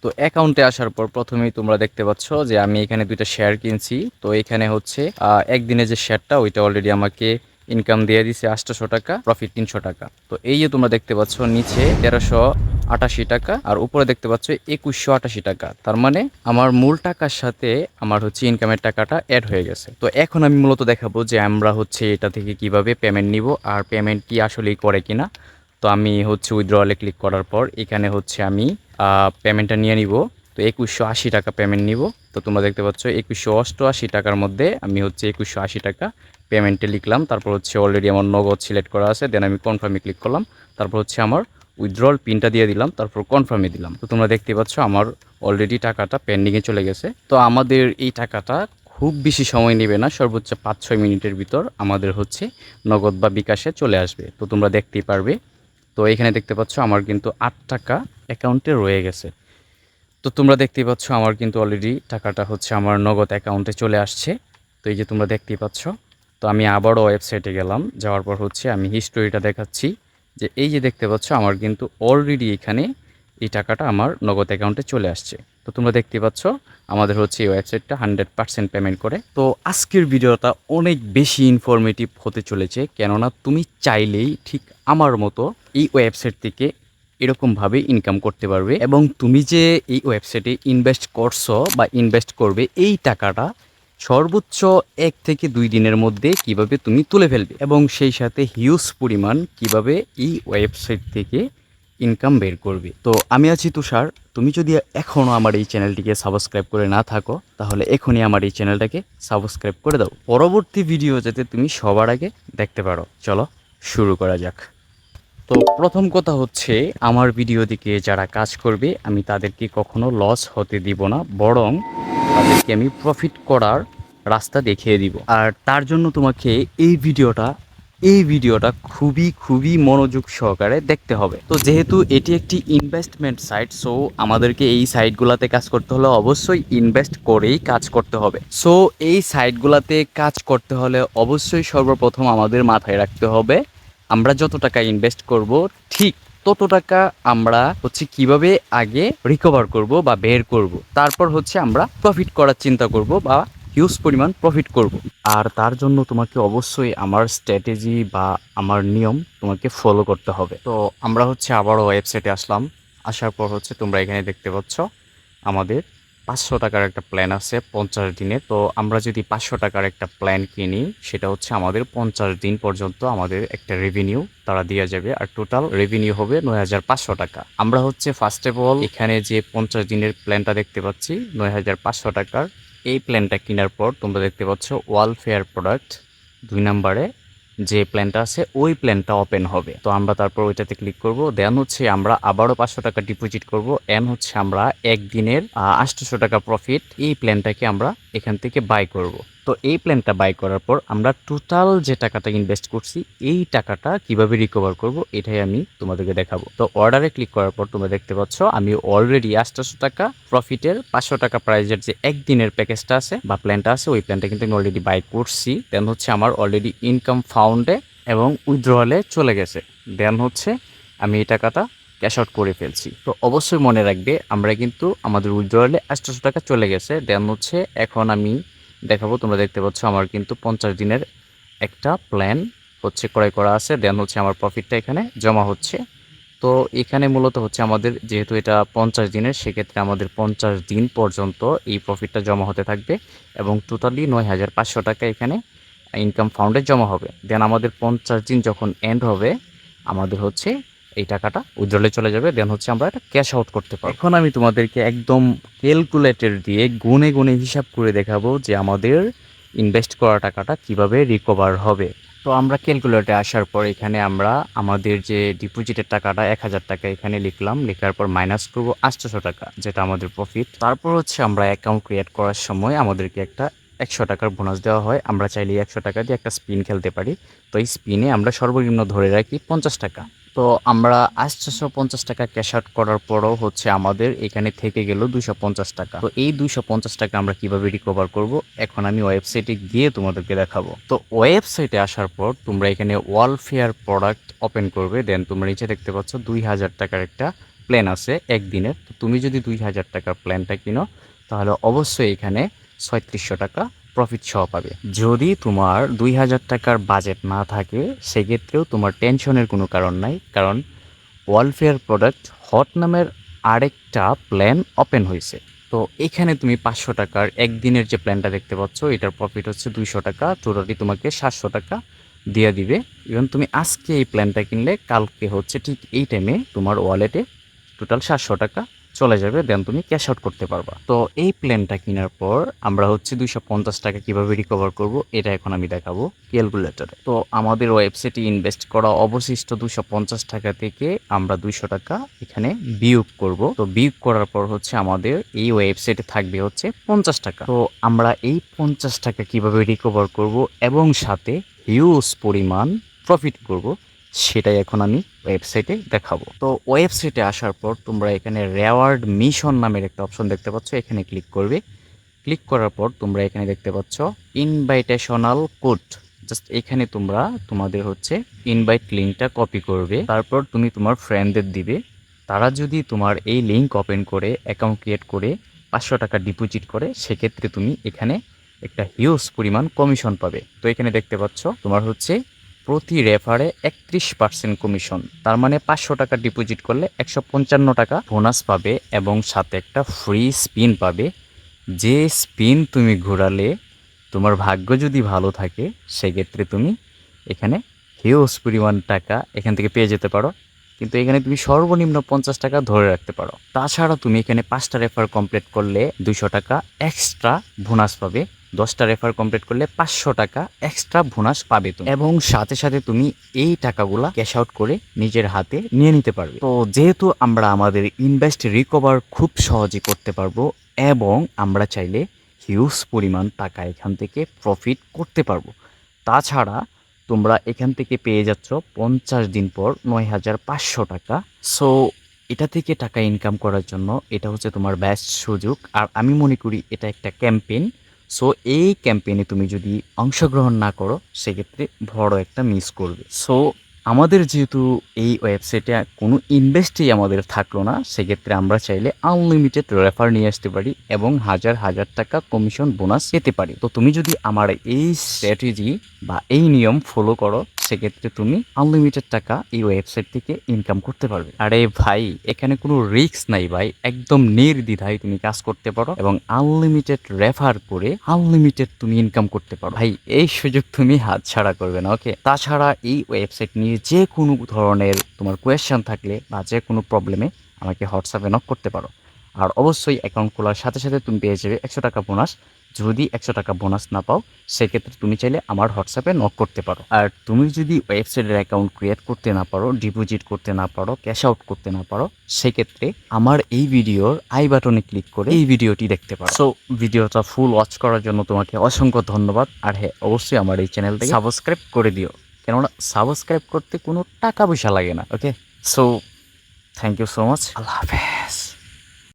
তো অ্যাকাউন্টে আসার পর প্রথমেই তোমরা দেখতে পাচ্ছ যে আমি এখানে দুইটা শেয়ার কিনছি। তো এখানে হচ্ছে একদিনে যে শেয়ারটা ওইটা অলরেডি আমাকে ইনকাম দিয়ে দিছে 800 টাকা, প্রফিট 300 টাকা। তো এই যে তোমরা দেখতে পাচ্ছ নিচে 1388 টাকা আর উপরে দেখতে পাচ্ছ 2188 টাকা। তার মানে আমার মূল টাকার সাথে আমার হচ্ছে ইনকামের টাকাটা অ্যাড হয়ে গেছে। তো এখন আমি মূলত দেখাবো যে আমরা হচ্ছে এটা থেকে কিভাবে পেমেন্ট নিব আর পেমেন্ট কি আসলেই করে কিনা। তো আমি হচ্ছে উইথড্রয়ালে ক্লিক করার পর এখানে হচ্ছে আমি পেমেন্টটা নিয়ে নিব। তো 2180 টাকা পেমেন্ট নিব। তো তোমরা দেখতে পাচ্ছ 2188 টাকার মধ্যে আমি হচ্ছে 2180 টাকা পেমেন্টে লিখলাম। তারপর হচ্ছে অলরেডি আমার নগদ সিলেক্ট করা আছে, দেন আমি কনফার্মে ক্লিক করলাম। তারপর হচ্ছে আমার উইথড্রল পিনটা দিয়ে দিলাম, তারপর কনফার্মে দিলাম। তো তোমরা দেখতে পাচ্ছ আমার অলরেডি টাকাটা পেন্ডিংয়ে চলে গেছে। তো আমাদের এই টাকাটা খুব বেশি সময় নেবে না, সর্বোচ্চ 5-6 মিনিটের ভিতর আমাদের হচ্ছে নগদ বা বিকাশে চলে আসবে। তো তোমরা দেখতেই পারবে। তো এখানে দেখতে পাচ্ছ আমার কিন্তু 8 টাকা অ্যাকাউন্টে রয়ে গেছে। তো তোমরা দেখতেই পাচ্ছ আমার কিন্তু অলরেডি টাকাটা হচ্ছে আমার নগদ অ্যাকাউন্টে চলে আসছে। তো এই যে তোমরা দেখতেই পাচ্ছ। তো আমি আবারও ওয়েবসাইটে গেলাম, যাওয়ার পর হচ্ছে আমি হিস্টোরিটা দেখাচ্ছি যে এই যে দেখতে পাচ্ছ আমার কিন্তু অলরেডি এখানে এই টাকাটা আমার নগদ অ্যাকাউন্টে চলে আসছে। তো তোমরা দেখতে পাচ্ছ আমাদের হচ্ছে এই ওয়েবসাইটটা 100% পেমেন্ট করে। তো আজকের ভিডিওটা অনেক বেশি ইনফরমেটিভ হতে চলেছে, কেননা তুমি চাইলেই ঠিক আমার মতো এই ওয়েবসাইট থেকে এরকমভাবে ইনকাম করতে পারবে। এবং তুমি যে এই ওয়েবসাইটে ইনভেস্ট করছো বা ইনভেস্ট করবে, এই টাকাটা সর্বোচ্চ 1 থেকে 2 দিনের মধ্যে কিভাবে তুমি তুলে ফেলবে এবং সেই সাথে হিউজ পরিমাণ কিভাবে এই ওয়েবসাইট থেকে ইনকাম বের করবে। তো আমি আছি তুষার। তুমি যদি এখনও আমার এই চ্যানেলটিকে সাবস্ক্রাইব করে না থাকো, তাহলে এখনই আমার এই চ্যানেলটাকে সাবস্ক্রাইব করে দাও, পরবর্তী ভিডিও যাতে তুমি সবার আগে দেখতে পারো। চলো শুরু করা যাক। তো প্রথম কথা হচ্ছে, আমার ভিডিও দিকে যারা কাজ করবে আমি তাদেরকে কখনো লস হতে দিব না, বরং তাদেরকে আমি প্রফিট করার রাস্তা দেখিয়ে দিব। আর তার জন্য তোমাকে এই ভিডিওটা খুবই খুবই মনোযোগ সহকারে দেখতে হবে। তো যেহেতু এটি একটি ইনভেস্টমেন্ট সাইট, সো আমাদেরকে এই সাইটগুলোতে কাজ করতে হলে অবশ্যই ইনভেস্ট করেই কাজ করতে হবে। সো এই সাইটগুলোতে কাজ করতে হলে অবশ্যই সর্বপ্রথম আমাদের মাথায় রাখতে হবে আমরা যত টাকা ইনভেস্ট করব ঠিক তত টাকা আমরা হচ্ছে কিভাবে আগে রিকভার করব বা বের করব, তারপর হচ্ছে আমরা প্রফিট করার চিন্তা করব বা হিউজ পরিমাণ প্রফিট করব। আর তার জন্য তোমাকে অবশ্যই আমার স্ট্র্যাটেজি বা আমার নিয়ম তোমাকে ফলো করতে হবে। তো আমরা হচ্ছে আবারও ওয়েবসাইটে আসলাম। আসার পর হচ্ছে তোমরা এখানে দেখতে পাচ্ছ আমাদের 500 টাকার একটা প্ল্যান আছে 50 দিনের। তো আমরা যদি 500 টাকার একটা প্ল্যান কিনি, সেটা হচ্ছে আমাদের 50 দিন পর্যন্ত আমাদের একটা রেভিনিউ তারা দিয়ে যাবে, আর টোটাল রেভিনিউ হবে 9500 টাকা। আমরা হচ্ছে ফার্স্ট অফ অল এখানে যে 50 দিনের প্ল্যানটা দেখতে পাচ্ছি 9500 টাকার, এই প্ল্যানটা কেনার পর তোমরা দেখতে পাচ্ছ ওয়ালফেয়ার প্রোডাক্ট 2 নম্বরে যে প্ল্যানটা আছে ওই প্ল্যানটা ওপেন হবে। তো আমরা তারপর ওইটাতে ক্লিক করব, দেন হচ্ছে আমরা আবারও 500 টাকা ডিপোজিট করব, এন হচ্ছে আমরা একদিনের 800 টাকা প্রফিট এই প্ল্যানটাকে আমরা এখান থেকে বাই করব। তো এই প্ল্যানটা বাই করার পর আমরা টোটাল যে টাকাটা ইনভেস্ট করছি এই টাকাটা কিভাবে রিকভার করব এটাই আমি তোমাদেরকে দেখাবো। তো অর্ডারে ক্লিক করার পর তোমরা দেখতে পাচ্ছ আমি অলরেডি 800 টাকা প্রফিটের 500 টাকা প্রাইজের যে একদিনের প্যাকেজটা আছে বা প্ল্যানটা আছে ওই প্ল্যানটা কিন্তু আমি অলরেডি বাই করছি। দেন হচ্ছে আমার অলরেডি ইনকাম ফাউন্ডে এবং উইথড্রয়ালে চলে গেছে। দেন হচ্ছে আমি এই টাকাটা ক্যাশ আউট করে ফেলছি। তো অবশ্যই মনে রাখবে আমরা কিন্তু আমাদের উইথড্রয়ালে 800 টাকা চলে গেছে। দেন হচ্ছে এখন আমি দেখাবো, তোমরা দেখতে পাচ্ছ আমার কিন্তু 50 দিনের একটা প্ল্যান হচ্ছে ক্রয় করা আছে। দেন হচ্ছে আমার প্রফিটটা এখানে জমা হচ্ছে। তো এখানে মূলত হচ্ছে আমাদের যেহেতু এটা 50 দিনের, সেক্ষেত্রে আমাদের 50 দিন পর্যন্ত এই প্রফিটটা জমা হতে থাকবে এবং টোটালি 9500 টাকা এখানে ইনকাম ফাউন্ডে জমা হবে। দেন আমাদের 50 দিন যখন এন্ড হবে আমাদের হচ্ছে এই টাকাটা উইথড্রলে চলে যাবে। দেন হচ্ছে আমরা এটা ক্যাশ আউট করতে পারবো। এখন আমি তোমাদেরকে একদম ক্যালকুলেটর দিয়ে গুনে গুনে হিসাব করে দেখাবো যে আমাদের ইনভেস্ট করা টাকাটা কিভাবে রিকভার হবে। তো আমরা ক্যালকুলেটরে আসার পর এখানে আমরা আমাদের যে ডিপোজিটের টাকাটা 1000 টাকা এখানে লিখলাম, লেখার পর মাইনাস করবো 800 টাকা যেটা আমাদের প্রফিট। তারপর হচ্ছে আমরা অ্যাকাউন্ট ক্রিয়েট করার সময় আমাদেরকে একটা 100 টাকার বোনাস দেওয়া হয়। আমরা চাইলে 100 টাকা দিয়ে একটা স্পিন খেলতে পারি। তো এই স্পিনে আমরা সর্বনিম্ন ধরে রাখি 50 টাকা। তো আমরা 850 টাকা ক্যাশ আউট করার পরও হচ্ছে আমাদের এখানে থেকে গেল 250 টাকা। তো এই 250 টাকা আমরা কিভাবে রিকভার করব এখন আমি ওয়েবসাইটে গিয়ে তোমাদেরকে দেখাবো। তো ওয়েবসাইটে আসার পর তোমরা এখানে ওয়ালফেয়ার প্রোডাক্ট ওপেন করবে। দেন তোমরা নিচে দেখতে পাচ্ছ 2000 টাকার একটা প্ল্যান আছে একদিনের, তো তুমি যদি 2000 টাকার প্ল্যানটা কিনো তাহলে অবশ্যই এখানে 3600 টাকা প্রফিট সহ পাবে। যদি তোমার 2000 টাকার বাজেট না থাকে সেক্ষেত্রেও তোমার টেনশনের কোনো কারণ নাই, কারণ ওয়ালফেয়ার প্রোডাক্ট হট নামের আরেকটা প্ল্যান ওপেন হয়েছে। তো এখানে তুমি 500 টাকার একদিনের যে প্ল্যানটা দেখতে পাচ্ছ এটার প্রফিট হচ্ছে 200 টাকা, টোটালি তোমাকে 700 টাকা দিয়ে দিবে। ইভেন তুমি আজকে এই প্ল্যানটা কিনলে কালকে হচ্ছে ঠিক এই টাইমে তোমার ওয়ালেটে টোটাল 700 টাকা চলে যাবে, দেন তুমি ক্যাশ আউট করতে পারবা। তো এই প্ল্যানটা কেনার পর আমরা হচ্ছে 250 টাকা কিভাবে রিকভার করব এটা এখন আমি দেখাবো ক্যালকুলেটরে। তো আমাদের ওয়েবসাইটে ইনভেস্ট করা অবশিষ্ট 250 টাকা থেকে আমরা 200 টাকা এখানে বিয়োগ করব। তো বিয়োগ করার পর হচ্ছে আমাদের এই ওয়েবসাইটে থাকবে হচ্ছে 50 টাকা। তো আমরা এই 50 টাকা কিভাবে রিকভার করব এবং সাথে হিউজ পরিমাণ প্রফিট করব সেটাই এখন আমি ওয়েবসাইটে দেখাবো। তো ওয়েবসাইটে আসার পর তোমরা এখানে রেওয়ার্ড মিশন নামের একটা অপশন দেখতে পাচ্ছ, এখানে ক্লিক করবে। ক্লিক করার পর তোমরা এখানে দেখতে পাচ্ছ ইনভাইটেশনাল কোড। জাস্ট এখানে তোমরা তোমাদের হচ্ছে ইনভাইট লিঙ্কটা কপি করবে, তারপর তুমি তোমার ফ্রেন্ডদের দিবে। তারা যদি তোমার এই লিঙ্ক ওপেন করে অ্যাকাউন্ট ক্রিয়েট করে 500 টাকা ডিপোজিট করে সেক্ষেত্রে তুমি এখানে একটা হিউজ পরিমাণ কমিশন পাবে। তো এখানে দেখতে পাচ্ছ তোমার হচ্ছে প্রতি রেফারে 31% কমিশন, তার মানে 500 টাকা ডিপোজিট করলে 155 টাকা বোনাস পাবে এবং সাথে একটা ফ্রি স্পিন পাবে। যে স্পিন তুমি ঘোরালে তোমার ভাগ্য যদি ভালো থাকে সেক্ষেত্রে তুমি এখানে হিউজ পরিমাণ টাকা এখান থেকে পেয়ে যেতে পারো, কিন্তু এখানে তুমি সর্বনিম্ন 50 টাকা ধরে রাখতে পারো। তাছাড়া তুমি এখানে 5টা রেফার কমপ্লিট করলে 200 টাকা এক্সট্রা বোনাস পাবে, 10টা রেফার কমপ্লিট করলে 500 টাকা এক্সট্রা বোনাস পাবে তুমি, এবং সাথে সাথে তুমি এই টাকাগুলা ক্যাশ আউট করে নিজের হাতে নিয়ে নিতে পারবে। তো যেহেতু আমরা আমাদের ইনভেস্ট রিকভার খুব সহজে করতে পারবো এবং আমরা চাইলে হিউজ পরিমাণ টাকা এখান থেকে প্রফিট করতে পারবো। তাছাড়া তোমরা এখান থেকে পেয়ে যাচ্ছ 50 দিন পর 9500 টাকা। সো এটা থেকে টাকা ইনকাম করার জন্য এটা হচ্ছে তোমার বেস্ট সুযোগ, আর আমি মনে করি এটা একটা ক্যাম্পেইন। সো এই ক্যাম্পেইনে তুমি যদি অংশগ্রহণ না করো সেক্ষেত্রে বড় একটা মিস করবে। সো আমাদের যেহেতু এই ওয়েবসাইটে কোনো ইনভেস্টই আমাদের থাকলো না, সেক্ষেত্রে আমরা চাইলে আনলিমিটেড রেফার নিয়ে আসতে পারি এবং হাজার হাজার টাকা কমিশন বোনাস পেতে পারি। তো তুমি যদি আমার এই স্ট্র্যাটেজি বা এই নিয়ম ফলো করো সেক্ষেত্রে তুমি আনলিমিটেড টাকা এই ওয়েবসাইট থেকে ইনকাম করতে পারবে। আরে ভাই এখানে কোনো রিস্ক নাই ভাই, একদম নির্দ্বিধায় তুমি কাজ করতে পারো এবং আনলিমিটেড রেফার করে আনলিমিটেড তুমি ইনকাম করতে পারো। ভাই এই সুযোগ তুমি হাতছাড়া করবে না, ওকে? তাছাড়া এই ওয়েবসাইট নিয়ে যে কোনো ধরনের তোমার কোয়েশ্চেন থাকলে বা যে কোনো প্রবলেমে আমাকে হোয়াটসঅ্যাপে নক করতে পারো। আর অবশ্যই অ্যাকাউন্ট খোলার সাথে সাথে তুমি পেয়ে যাবে 100 টাকা বোনাস। যদি 100 টাকা বোনাস না পাও সেক্ষেত্রে তুমি চাইলে আমার হোয়াটসঅ্যাপে নক করতে পারো। আর তুমি যদি ওয়েবসাইটের অ্যাকাউন্ট ক্রিয়েট করতে না পারো, ডিপোজিট করতে না পারো, ক্যাশ আউট করতে না পারো, সেক্ষেত্রে আমার এই ভিডিওর আই বাটনে ক্লিক করে এই ভিডিওটি দেখতে পারো। সো ভিডিওটা ফুল ওয়াচ করার জন্য তোমাকে অসংখ্য ধন্যবাদ। আর হ্যাঁ, অবশ্যই আমার এই চ্যানেলটাকে সাবস্ক্রাইব করে দিও, কেননা সাবস্ক্রাইব করতে কোনো টাকা পয়সা লাগে না, okay? So thank you so much, আল্লাহ হাফেজ।